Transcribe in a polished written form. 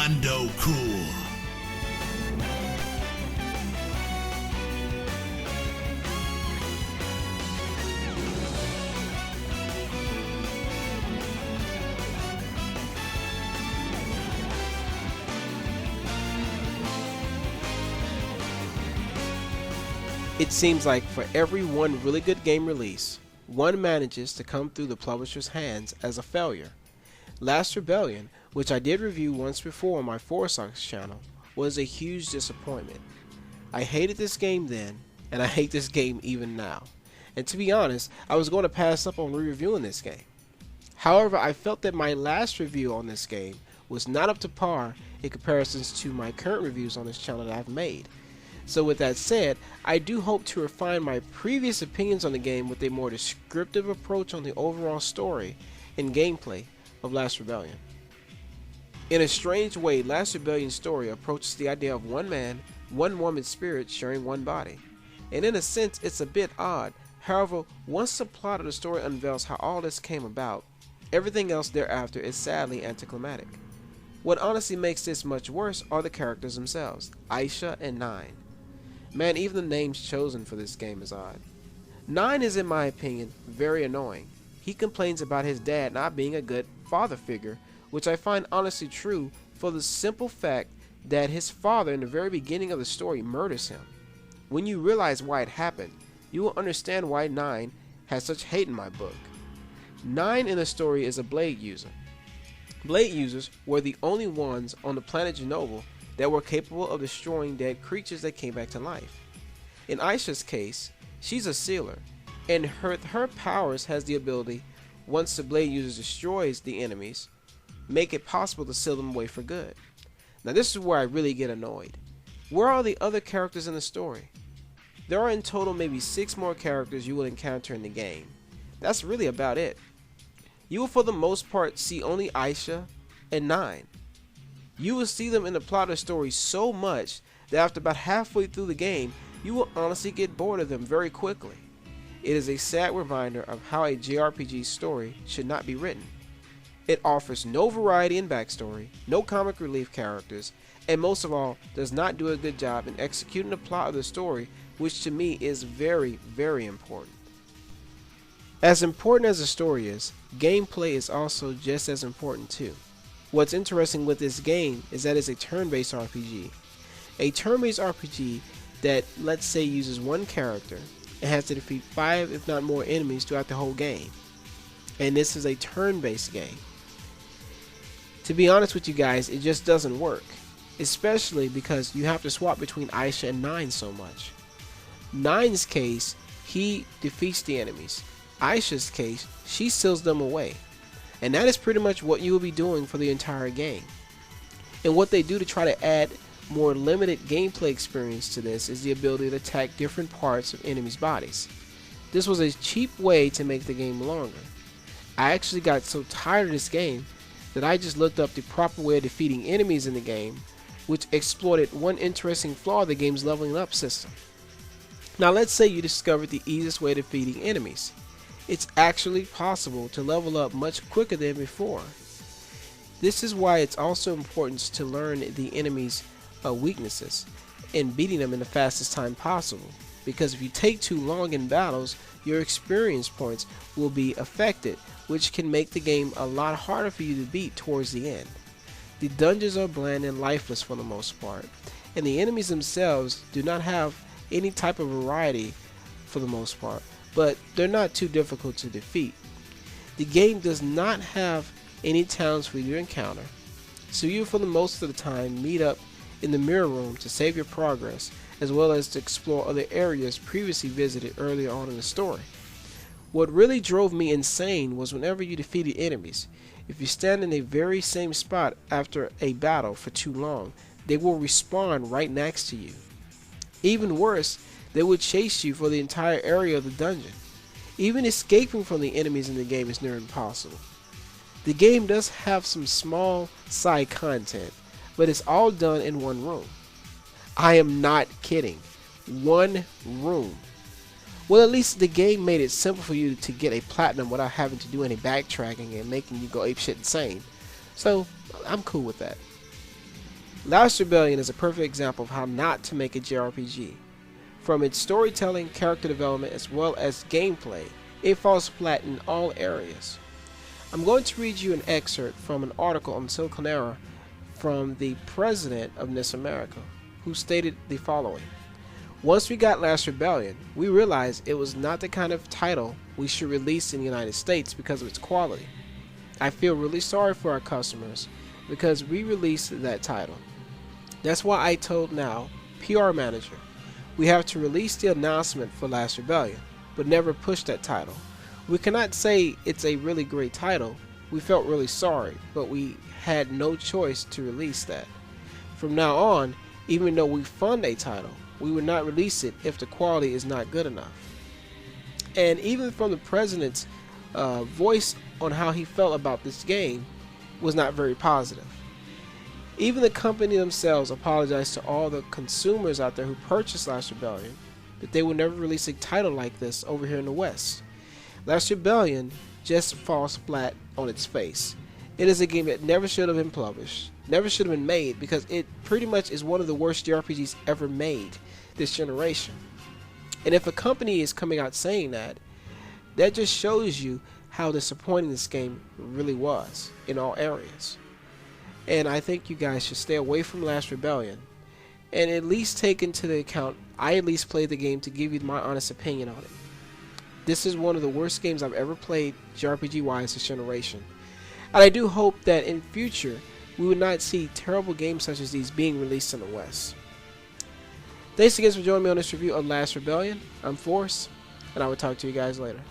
Commando Cool. It seems like for every one really good game release, one manages to come through the publisher's hands as a failure. Last Rebellion, which I did review once before on my Forsox channel, was a huge disappointment. I hated this game then, and I hate this game even now. And to be honest, I was going to pass up on re-reviewing this game. However, I felt that my last review on this game was not up to par in comparisons to my current reviews on this channel that I've made. So with that said, I do hope to refine my previous opinions on the game with a more descriptive approach on the overall story and gameplay of Last Rebellion. In a strange way, Last Rebellion's story approaches the idea of one man, one woman's spirit sharing one body. And in a sense, it's a bit odd. However, once the plot of the story unveils how all this came about, everything else thereafter is sadly anticlimactic. What honestly makes this much worse are the characters themselves, Aisha and Nine. Man, even the names chosen for this game is odd. Nine is, in my opinion, very annoying. He complains about his dad not being a good father figure, which I find honestly true for the simple fact that his father in the very beginning of the story murders him. When you realize why it happened, you will understand why Nine has such hate in my book. Nine in the story is a blade user. Blade users were the only ones on the planet Genoble that were capable of destroying dead creatures that came back to life. In Aisha's case, she's a sealer, and her powers has the ability, once the blade user destroys the enemies, make it possible to seal them away for good. Now this is where I really get annoyed. Where are the other characters in the story? There are in total maybe 6 more characters you will encounter in the game. That's really about it. You will for the most part see only Aisha and Nine. You will see them in the plot of the story so much that after about halfway through the game, you will honestly get bored of them very quickly. It is a sad reminder of how a JRPG story should not be written. It offers no variety in backstory, no comic relief characters, and most of all, does not do a good job in executing the plot of the story, which to me is very, very important. As important as the story is, gameplay is also just as important too. What's interesting with this game is that it's a turn-based RPG. A turn-based RPG that, let's say, uses one character and has to defeat 5 if not more enemies throughout the whole game. And this is a turn-based game. To be honest with you guys, it just doesn't work. Especially because you have to swap between Aisha and Nine so much. Nine's case, he defeats the enemies. Aisha's case, she seals them away. And that is pretty much what you will be doing for the entire game. And what they do to try to add more limited gameplay experience to this is the ability to attack different parts of enemies' bodies. This was a cheap way to make the game longer. I actually got so tired of this game that I just looked up the proper way of defeating enemies in the game, which exploited one interesting flaw of the game's leveling up system. Now let's say you discovered the easiest way of defeating enemies. It's actually possible to level up much quicker than before. This is why it's also important to learn the enemy's weaknesses and beating them in the fastest time possible, because if you take too long in battles, your experience points will be affected, which can make the game a lot harder for you to beat towards the end. The dungeons are bland and lifeless for the most part, and the enemies themselves do not have any type of variety for the most part, but they're not too difficult to defeat. The game does not have any towns for you to encounter, so you for the most of the time meet up in the mirror room to save your progress, as well as to explore other areas previously visited earlier on in the story. What really drove me insane was whenever you defeated enemies, if you stand in the very same spot after a battle for too long, they will respawn right next to you. Even worse, they would chase you for the entire area of the dungeon. Even escaping from the enemies in the game is near impossible. The game does have some small side content, but it's all done in one room. I am not kidding. One room. Well, at least the game made it simple for you to get a platinum without having to do any backtracking and making you go apeshit insane. So, I'm cool with that. Last Rebellion is a perfect example of how not to make a JRPG. From its storytelling, character development, as well as gameplay, it falls flat in all areas. I'm going to read you an excerpt from an article on Siliconera from the president of NIS America, who stated the following. Once we got Last Rebellion, we realized it was not the kind of title we should release in the United States because of its quality. I feel really sorry for our customers because we released that title. That's why I told Now, PR manager, we have to release the announcement for Last Rebellion, but never push that title. We cannot say it's a really great title. We felt really sorry, but we had no choice to release that. From now on, even though we fund a title, we would not release it if the quality is not good enough. And even from the president's voice on how he felt about this game was not very positive. Even the company themselves apologized to all the consumers out there who purchased Last Rebellion that they would never release a title like this over here in the West. Last Rebellion just falls flat on its face. It is a game that never should have been published, never should have been made, because it pretty much is one of the worst JRPGs ever made this generation. And if a company is coming out saying that, that just shows you how disappointing this game really was in all areas. And I think you guys should stay away from Last Rebellion and at least take into account, I at least played the game to give you my honest opinion on it. This is one of the worst games I've ever played JRPG wise this generation. And I do hope that in future we would not see terrible games such as these being released in the West. Thanks again for joining me on this review of Last Rebellion. I'm Force, and I will talk to you guys later.